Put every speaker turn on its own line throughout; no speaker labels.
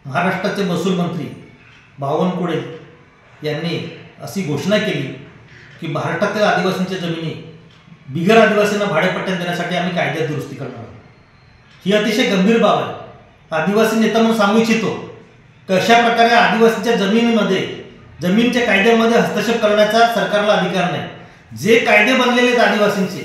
महाराष्ट्राचे महसूल मंत्री बावनकुळे यांनी अशी घोषणा केली की महाराष्ट्रातील आदिवासींच्या जमिनी बिगर आदिवासींना भाडेपट्ट्यात देण्यासाठी आम्ही कायद्यात दुरुस्ती करणार आहोत। ही अतिशय गंभीर बाब आहे। आदिवासी नेता म्हणून सांगू इच्छितो की अशा प्रकारे आदिवासींच्या जमिनीमध्ये जमीनच्या कायद्यामध्ये हस्तक्षेप करण्याचा सरकारला अधिकार नाही। जे कायदे बनलेले आहेत आदिवासींचे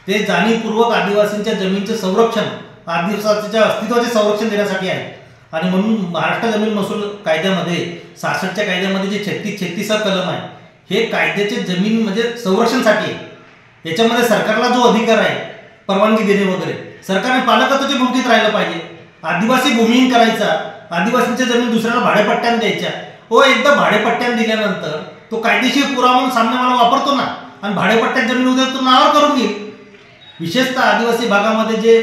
ते जाणीवपूर्वक आदिवासींच्या जमिनीचे संरक्षण, आदिवासीच्या अस्तित्वाचे संरक्षण देण्यासाठी आहे। आणि म्हणून महाराष्ट्र जमीन महसूल कायद्यामध्ये 66च्या कायद्यामध्ये जे 36 कलम आहे हे कायद्याचे जमीन म्हणजे संरक्षणासाठी आहे। याच्यामध्ये सरकारला जो अधिकार आहे परवानगी देणे वगैरे, सरकारने पालकत्वाच्या भूमिकेत राहिलं पाहिजे। आदिवासी भूमिहीन करायचा, आदिवासींच्या जमीन दुसऱ्याला भाडेपट्ट्याने द्यायच्या, एकदा भाडेपट्ट्याने दिल्यानंतर तो कायदेशीर पुरावा म्हणून सामने मला वापरतो ना, आणि भाडेपट्ट्यात जमीन उद्या तो नावावर करून घेईल। विशेषतः आदिवासी भागामध्ये जे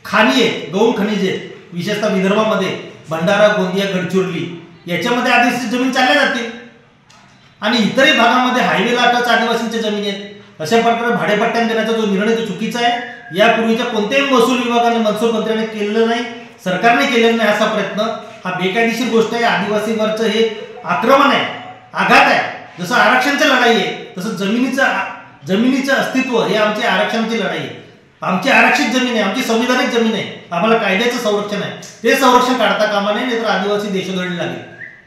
खाणी आहेत, गौण खनिज आहेत, विशेषतः विदर्भामध्ये भंडारा, गोंदिया, गडचिरोली याच्यामध्ये आदिवासी जमीन चालल्या जातील आणि इतरही भागामध्ये हायवेला टच आदिवासींच्या जमिनी आहेत। अशा प्रकारे भाडेपट्ट्याने देण्याचा जो निर्णय तो चुकीचा आहे। यापूर्वीच्या कोणत्याही महसूल विभागाने, महसूल मंत्र्याने केलेलं नाही, सरकारने केलेलं नाही असा प्रयत्न हा बेकायदेशीर गोष्ट आहे। आदिवासीवरचं हे आक्रमण आहे, आघात आहे। जसं आरक्षणाची लढाई आहे तसं जमिनीचं अस्तित्व हे आमची आरक्षणाची लढाई आहे। आमची आरक्षित जमीन आहे, आमची संविधानिक जमीन आहे, आम्हाला कायद्याचं संरक्षण आहे। ते संरक्षण काढता कामा नये, नाहीतर आदिवासी देशोधडी लागेल,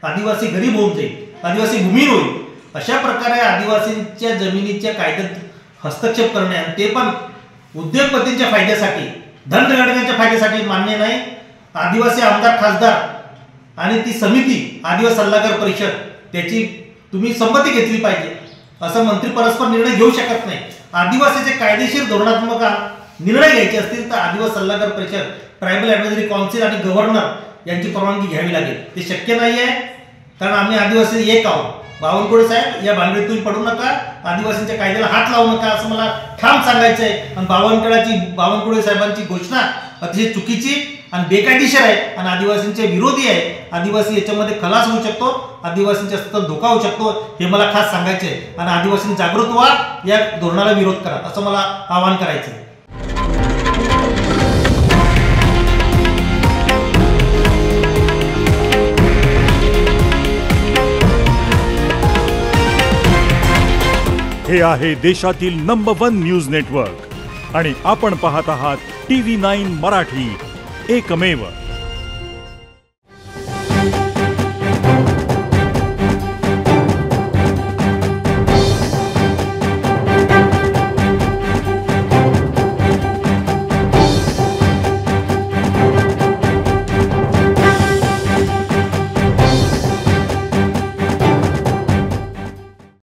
आदिवासी गरीब होऊन जाईल, आदिवासी भूमिहीन होईल। अशा प्रकारे आदिवासींच्या जमिनीच्या कायद्यात हस्तक्षेप करणे आणि ते पण उद्योगपतींच्या फायद्यासाठी, धनगडण्याच्या फायद्यासाठी मान्य नाही। आदिवासी आमदार, खासदार आणि ती समिती, आदिवासी सल्लागार परिषद, त्याची तुम्ही संमती घेतली पाहिजे। असं मंत्री परस्पर निर्णय घेऊ शकत नाही। आदिवासीचे कायदेशीर धोरणात्मक निर्णय घ्यायचे असतील तर आदिवासी सल्लागार परिषद, ट्रायबल ॲडव्हायझरी काउन्सिल आणि गव्हर्नर यांची परवानगी घ्यावी लागेल। ते शक्य नाही आहे, कारण आम्ही आदिवासी एक आहोत। बावनकुळे साहेब, या भानगडीत तुम्ही पडू नका, आदिवासींच्या कायद्याला हात लावू नका असं मला ठाम सांगायचं आहे। आणि बावनकुळे साहेबांची घोषणा अतिशय चुकीची आणि बेकायदेशीर आहे आणि आदिवासींचे विरोधी आहे। आदिवासी याच्यामध्ये खलास होऊ शकतो, आदिवासींच्या अस्तित्वाला धोका होऊ शकतो, हे मला खास सांगायचे आहे। आणि आदिवासींनी जागृत व्हा, या धोरणाला विरोध करा असं मला आवाहन करायचं आहे।
हे आहे देशातील नंबर 1 न्यूज नेटवर्क आणि आपण पाहत आहात TV9 मराठी, एकमेव।